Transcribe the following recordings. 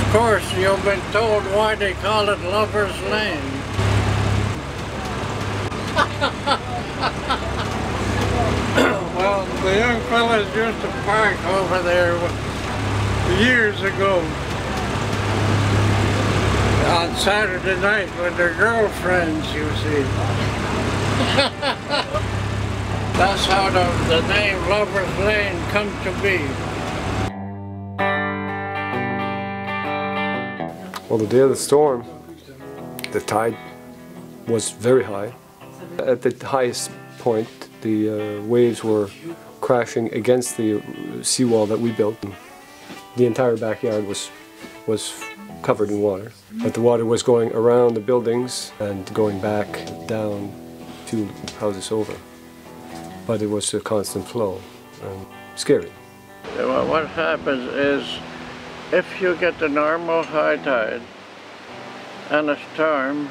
Of course, you've been told why they call it Lover's Lane. Well, the young fellas used to park over there years ago on Saturday night with their girlfriends, you see. That's how the name Lover's Lane come to be. Well, the day of the storm, the tide was very high. At the highest point, the waves were crashing against the seawall that we built. The entire backyard was covered in water. But the water was going around the buildings and going back down 2 houses over. But it was a constant flow and scary. Well, what happens is, if you get the normal high tide and a storm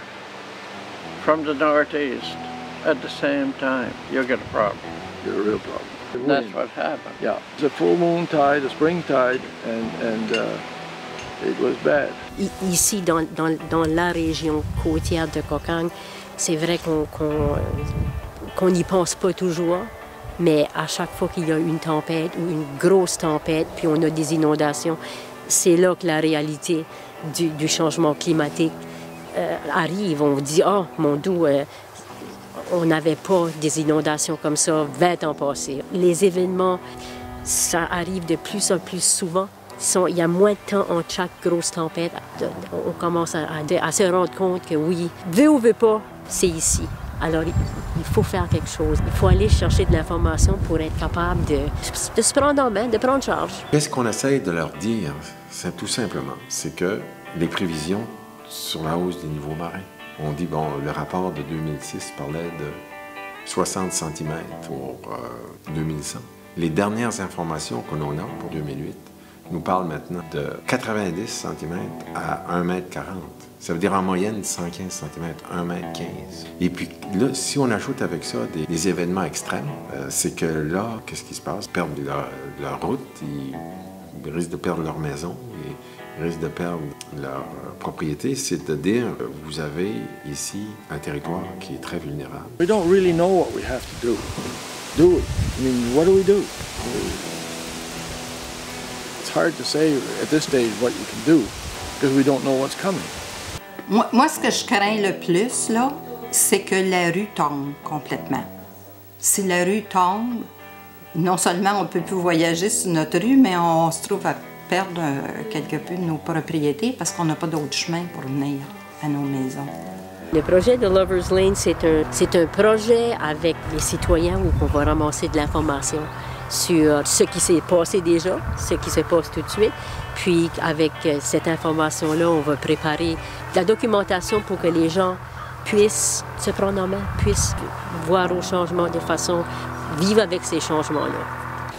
from the northeast at the same time, you'll get a problem. Get a real problem. That's what happened. Yeah, it's a full moon tide, a spring tide, and it was bad. Ici, dans la région côtière de Cocagne, c'est vrai qu'on n'y pense pas toujours, mais à chaque fois qu'il y a une tempête ou une grosse tempête, puis on a des inondations, c'est là que la réalité du changement climatique arrive. On dit « Oh, mon Dieu, on n'avait pas des inondations comme ça 20 ans passés. » Les événements, ça arrive de plus en plus souvent. Il y a moins de temps entre chaque grosse tempête. On commence à se rendre compte que oui, veut ou veut pas, c'est ici. Alors, il faut faire quelque chose. Il faut aller chercher de l'information pour être capable de se prendre en main, de prendre charge. Qu'est-ce qu'on essaye de leur dire? C'est tout simplement, c'est que les prévisions sur la hausse des niveaux marins. On dit, bon, le rapport de 2006 parlait de 60 cm pour 2100. Les dernières informations que l'on a pour 2008 nous parlent maintenant de 90 cm à 1,40 m. Ça veut dire en moyenne 115 cm, 1,15 m. Et puis là, si on ajoute avec ça des événements extrêmes, c'est que là, qu'est-ce qui se passe? Ils perdent leur route, ils risquent de perdre leur maison, ils risquent de perdre leur propriété. C'est-à-dire, vous avez ici un territoire qui est très vulnérable. We don't really know what we have to do. Do we? I mean, what do? It's hard to say at this stage what you can do because we don't know what's coming. Moi, ce que je crains le plus, là, c'est que la rue tombe complètement. Si la rue tombe, non seulement on ne peut plus voyager sur notre rue, mais on se trouve à perdre quelque peu de nos propriétés parce qu'on n'a pas d'autre chemin pour venir à nos maisons. Le projet de Lover's Lane, c'est un projet avec les citoyens où on va ramasser de l'information sur ce qui s'est passé déjà, ce qui se passe tout de suite. Puis avec cette information-là, on va préparer de la documentation pour que les gens puissent se prendre en main, puissent voir au changement de façon, vivre avec ces changements-là.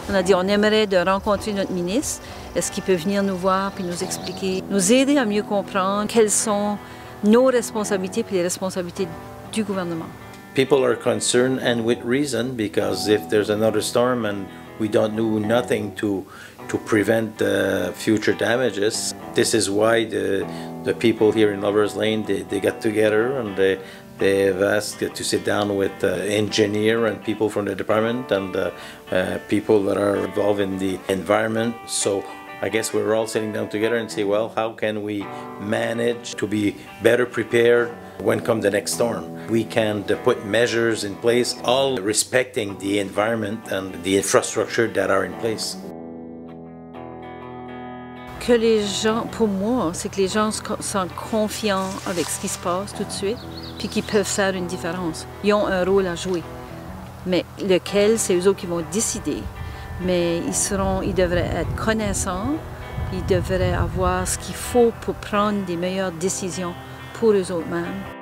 On a dit on aimerait de rencontrer notre ministre. Est-ce qu'il peut venir nous voir puis nous expliquer, nous aider à mieux comprendre quelles sont nos responsabilités puis les responsabilités du gouvernement. People are concerned, and with reason, because if there's another storm and we don't do nothing to prevent future damages, this is why the people here in Lover's Lane, they got together and they've asked to sit down with engineer and people from the department and people that are involved in the environment. So I guess we're all sitting down together and say, well, how can we manage to be better prepared when comes the next storm? We can put measures in place, all respecting the environment and the infrastructure that are in place. Que les gens, pour moi, c'est que les gens se sentent confiants avec ce qui se passe tout de suite, puis qu'ils peuvent faire une différence. Ils ont un rôle à jouer, mais lequel, c'est eux autres qui vont décider. Mais ils devraient être connaissants, ils devraient avoir ce qu'il faut pour prendre des meilleures décisions pour eux-mêmes.